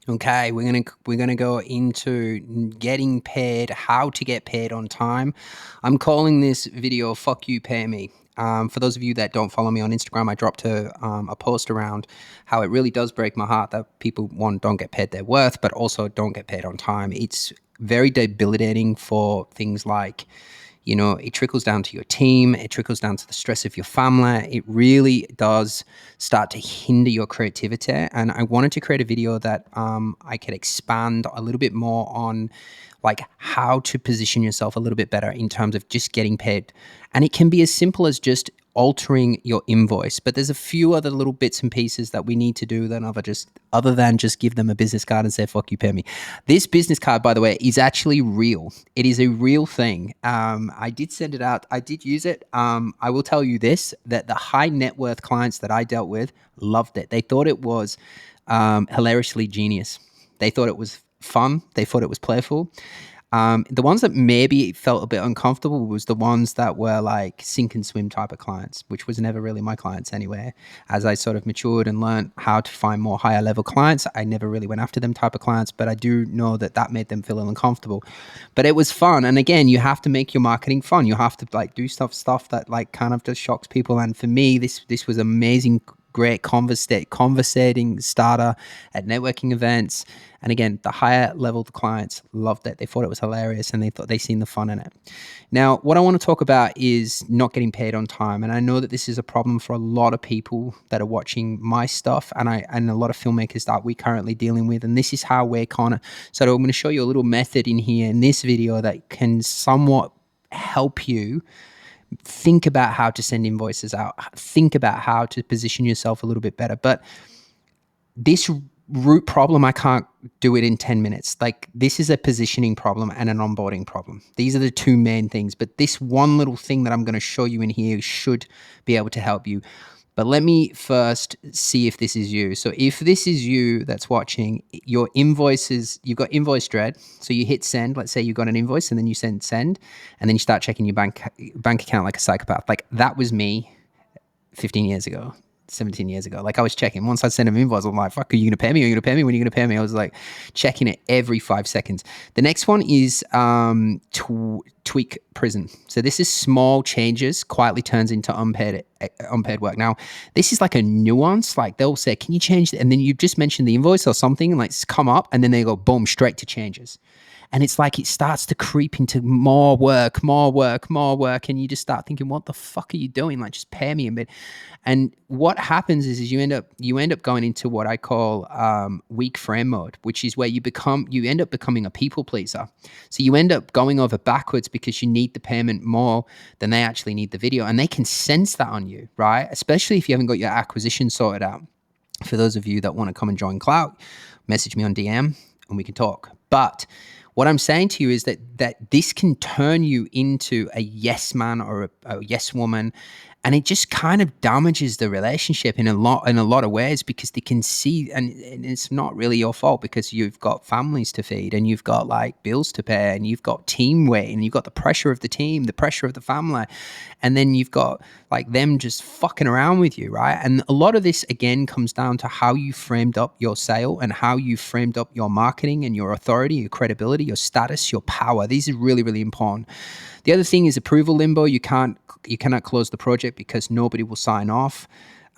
Okay, we're gonna go into getting paid, how to get paid on time. I'm calling this video "Fuck You, Pay Me." For those of you that don't follow me on Instagram, I dropped a post around how it really does break my heart that people, one, don't get paid their worth, but also don't get paid on time. It's very debilitating for things like, it trickles down to your team, it trickles down to the stress of your family. It really does start to hinder your creativity. And I wanted to create a video that I could expand a little bit more on, like, how to position yourself a little bit better in terms of just getting paid. And it can be as simple as just altering your invoice, but there's a few other little bits and pieces that we need to do than other than just give them a business card and say "fuck you, pay me." This business card, by the way, is actually real. It is a real thing. I did send it out. I did use it. I will tell you this: that the high net worth clients that I dealt with loved it. They thought it was hilariously genius. They thought it was fun. They thought it was playful. The ones that maybe felt a bit uncomfortable was the ones that were like sink and swim type of clients, which was never really my clients anyway. As I sort of matured and learned how to find more higher level clients, I never really went after them type of clients, but I do know that that made them feel uncomfortable. But it was fun. And again, you have to make your marketing fun. You have to like do stuff that like kind of just shocks people. And for me, this was amazing, great conversating starter at networking events. And again, the higher level clients loved it. They thought it was hilarious and they thought they seen the fun in it. Now, what I want to talk about is not getting paid on time. And I know that this is a problem for a lot of people that are watching my stuff and a lot of filmmakers that we're currently dealing with. And this is how we're kind of, so I'm going to show you a little method in here in this video that can somewhat help you think about how to send invoices out, think about how to position yourself a little bit better. But this root problem, I can't do it in 10 minutes. Like, this is a positioning problem and an onboarding problem. These are the two main things. But this one little thing that I'm going to show you in here should be able to help you. But let me first see if this is you. So if this is you that's watching, your invoices, you've got invoice dread. So you hit send. Let's say you got an invoice and then you send, and then you start checking your bank account like a psychopath. Like, that was me 15 years ago, 17 years ago. Like, I was checking. Once I sent an invoice, I'm like, fuck, are you going to pay me? Are you going to pay me? When are you going to pay me? I was like checking it every 5 seconds. The next one is tweak prison. So this is small changes quietly turns into unpaid work. Now, this is like a nuance. Like, they'll say, can you change that? And then you just mentioned the invoice or something, and like come up, and then they go boom, straight to changes. And it's like it starts to creep into more work, more work, more work. And you just start thinking, what the fuck are you doing? Like, just pay me a bit. And what happens is you end up going into what I call weak frame mode, which is where you end up becoming a people pleaser. So you end up going over backwards because you need the payment more than they actually need the video. And they can sense that on you, right? Especially if you haven't got your acquisition sorted out. For those of you that want to come and join Clout, message me on DM and we can talk. But what I'm saying to you is that this can turn you into a yes man or a yes woman, and it just kind of damages the relationship in a lot of ways, because they can see, and it's not really your fault, because you've got families to feed and you've got like bills to pay and you've got team weight and you've got the pressure of the team, the pressure of the family, and then you've got like them just fucking around with you, right? And a lot of this again comes down to how you framed up your sale and how you framed up your marketing and your authority, your credibility, your status, your power. These are really, really important. The other thing is approval limbo. You cannot close the project because nobody will sign off.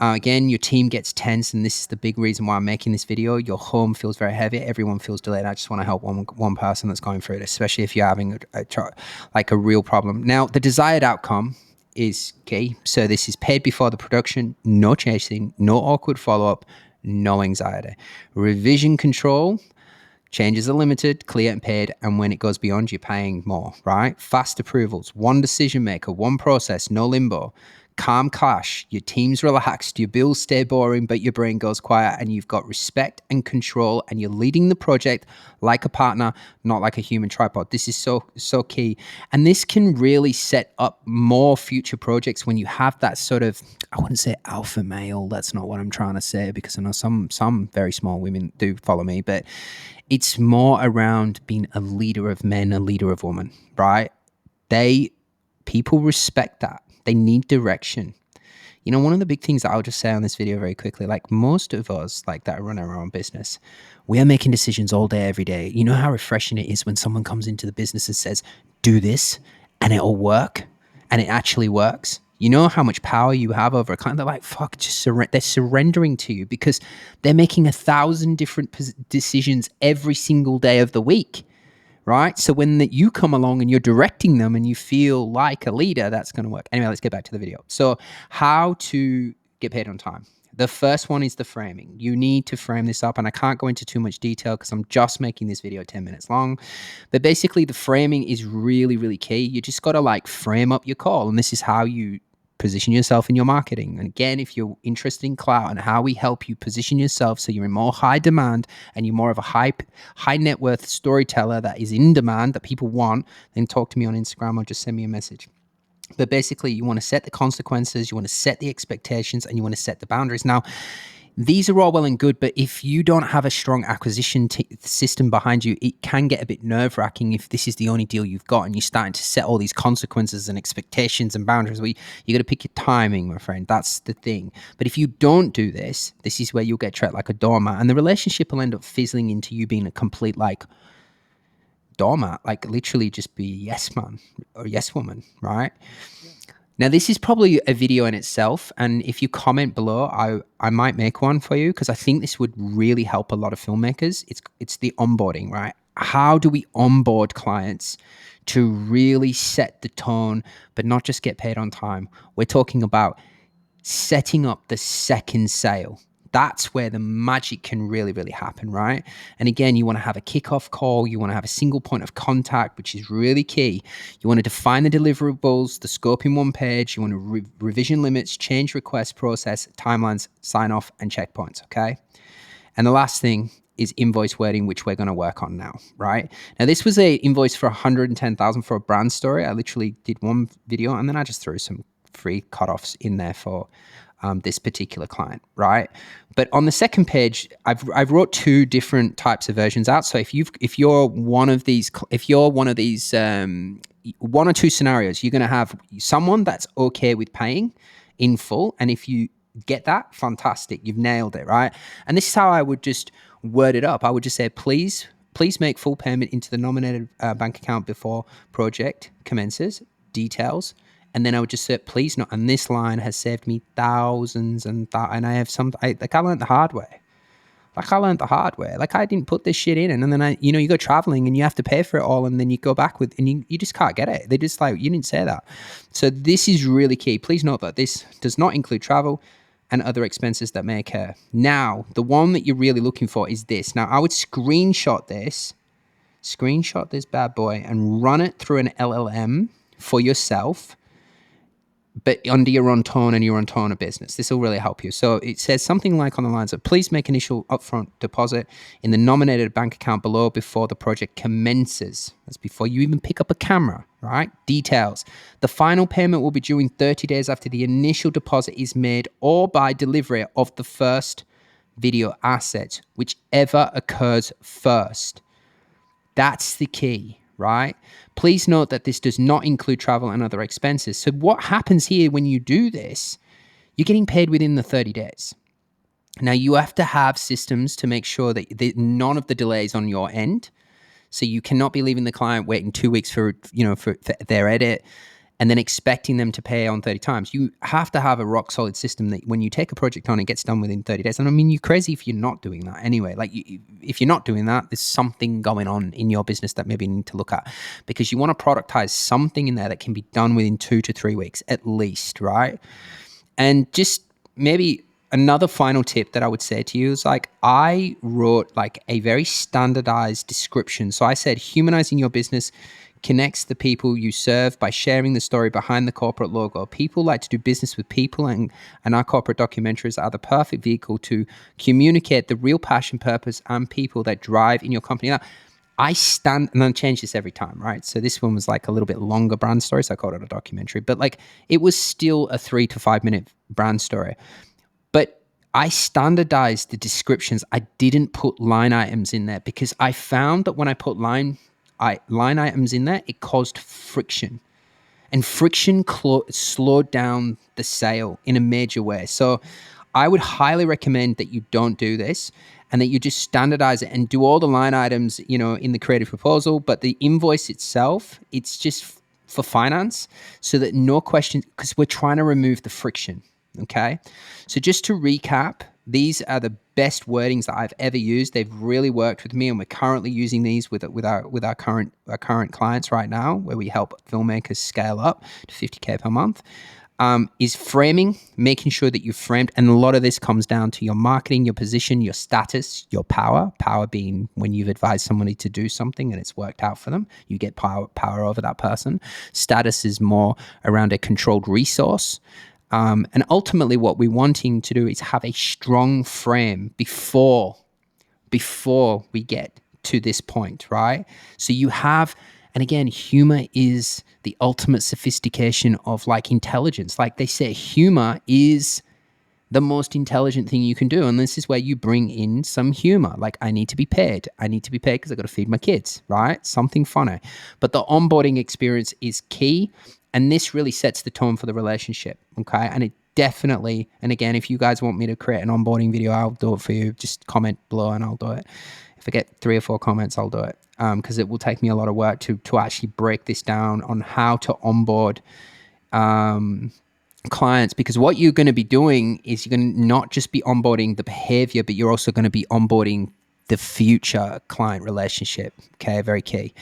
Again, your team gets tense, and this is the big reason why I'm making this video. Your home feels very heavy. Everyone feels delayed. I just want to help one person that's going through it, especially if you're having a real problem. Now, the desired outcome is key. So this is paid before the production, no chasing, no awkward follow-up, no anxiety. Revision control. Changes are limited, clear and paid, and when it goes beyond, you're paying more, right? Fast approvals, one decision maker, one process, no limbo. Calm cash, your team's relaxed, your bills stay boring, but your brain goes quiet, and you've got respect and control, and you're leading the project like a partner, not like a human tripod. This is so key. And this can really set up more future projects when you have that sort of, I wouldn't say alpha male, that's not what I'm trying to say, because I know some very small women do follow me, but it's more around being a leader of men, a leader of women, right? People respect that. They need direction. You know, one of the big things that I'll just say on this video very quickly, like most of us, like that run our own business, we are making decisions all day, every day. You know how refreshing it is when someone comes into the business and says, do this and it'll work, and it actually works. You know how much power you have over a client. They're like, fuck, just they're surrendering to you because they're making 1,000 different decisions every single day of the week. Right? So when you come along and you're directing them and you feel like a leader, that's going to work. Anyway, let's get back to the video. So how to get paid on time. The first one is the framing. You need to frame this up, and I can't go into too much detail because I'm just making this video 10 minutes long. But basically, the framing is really, really key. You just got to like frame up your call, and this is how you position yourself in your marketing. And again, if you're interested in clout and how we help you position yourself so you're in more high demand and you're more of a high net worth storyteller that is in demand, that people want, then talk to me on Instagram or just send me a message. But basically, you want to set the consequences, you want to set the expectations, and you want to set the boundaries. Now, these are all well and good, but if you don't have a strong acquisition system behind you, it can get a bit nerve-wracking if this is the only deal you've got and you're starting to set all these consequences and expectations and boundaries. You got to pick your timing, my friend. That's the thing. But if you don't do this, this is where you'll get treated like a doormat, and the relationship will end up fizzling into you being a complete like doormat, like literally just be a yes man or yes woman, right? Now, this is probably a video in itself, and if you comment below, I might make one for you because I think this would really help a lot of filmmakers. It's the onboarding, right? How do we onboard clients to really set the tone, but not just get paid on time? We're talking about setting up the second sale. That's where the magic can really, really happen, right? And again, you want to have a kickoff call. You want to have a single point of contact, which is really key. You want to define the deliverables, the scope in one page. You want to revision limits, change request process, timelines, sign off, and checkpoints, okay? And the last thing is invoice wording, which we're going to work on now, right? Now, this was a invoice for 110,000 for a brand story. I literally did one video and then I just threw some free cutoffs in there for this particular client, right? But on the second page, I've wrote two different types of versions out. So if you're one of these one or two scenarios, you're going to have someone that's okay with paying in full, and if you get that, fantastic, you've nailed it, right? And this is how I would just word it up. I would just say, please make full payment into the nominated bank account before project commences. Details. And then I would just say, please not. And this line has saved me thousands and I have I learned the hard way. Like I didn't put this shit in. And then you go traveling and you have to pay for it all. And then you go back and you just can't get it. They just like, you didn't say that. So this is really key. Please note that this does not include travel and other expenses that may occur. Now, the one that you're really looking for is this. Now, I would screenshot this bad boy and run it through an LLM for yourself, but under your own tone and your own tone of business. This will really help you. So it says something like on the lines of, please make initial upfront deposit in the nominated bank account below before the project commences. That's before you even pick up a camera, right? Details. The final payment will be due in 30 days after the initial deposit is made or by delivery of the first video asset, whichever occurs first. That's the key, right? Please note that this does not include travel and other expenses. So what happens here when you do this, you're getting paid within the 30 days. Now, you have to have systems to make sure that none of the delays on your end. So you cannot be leaving the client waiting 2 weeks for their edit and then expecting them to pay on 30 times. You have to have a rock solid system that when you take a project on, it gets done within 30 days. And I mean, you're crazy if you're not doing that anyway. Like if you're not doing that, there's something going on in your business that maybe you need to look at, because you want to productize something in there that can be done within 2 to 3 weeks at least, right? And just maybe another final tip that I would say to you is like, I wrote like a very standardized description. So I said, humanizing your business connects the people you serve by sharing the story behind the corporate logo. People like to do business with people, and our corporate documentaries are the perfect vehicle to communicate the real passion, purpose, and people that drive in your company. Now, I stand, and I change this every time, right? So this one was like a little bit longer brand story, so I called it a documentary, but like it was still a 3 to 5 minute brand story. But I standardized the descriptions. I didn't put line items in there because I found that when I put line items in there, it caused friction. and friction slowed down the sale in a major way. So I would highly recommend that you don't do this and that you just standardize it and do all the line items, in the creative proposal, but the invoice itself, it's just for finance so that no questions, because we're trying to remove the friction. Okay. So just to recap, these are the best wordings that I've ever used. They've really worked with me, and we're currently using these with our current clients right now, where we help filmmakers scale up to 50K per month. Is framing, making sure that you've framed. And a lot of this comes down to your marketing, your position, your status, your power. Power being when you've advised somebody to do something and it's worked out for them, you get power over that person. Status is more around a controlled resource. And ultimately, what we're wanting to do is have a strong frame before we get to this point, right? So you have, and again, humor is the ultimate sophistication of like intelligence. Like they say, humor is the most intelligent thing you can do. And this is where you bring in some humor. Like, I need to be paid. I need to be paid because I got to feed my kids, right? Something funny. But the onboarding experience is key. And this really sets the tone for the relationship. Okay. And it definitely, and again, if you guys want me to create an onboarding video, I'll do it for you. Just comment below and I'll do it. If I get 3 or 4 comments, I'll do it. Because it will take me a lot of work to actually break this down on how to onboard clients, because what you're going to be doing is you're going to not just be onboarding the behavior, but you're also going to be onboarding the future client relationship. Okay, very key.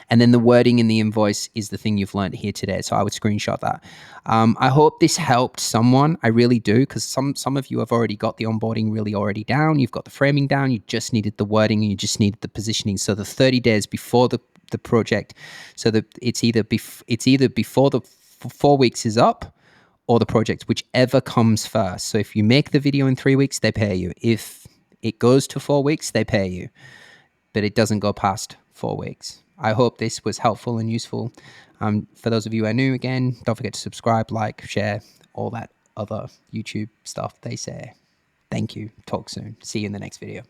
And then the wording in the invoice is the thing you've learned here today. So I would screenshot that. I hope this helped someone. I really do, because some of you have already got the onboarding really already down. You've got the framing down. You just needed the wording and you just needed the positioning. So the 30 days before the project, so that it's either before the 4 weeks is up, or the project, whichever comes first. So if you make the video in 3 weeks, they pay you. If it goes to 4 weeks, they pay you. But it doesn't go past 4 weeks. I hope this was helpful and useful. For those of you who are new, again, don't forget to subscribe, like, share, all that other YouTube stuff they say. Thank you. Talk soon. See you in the next video.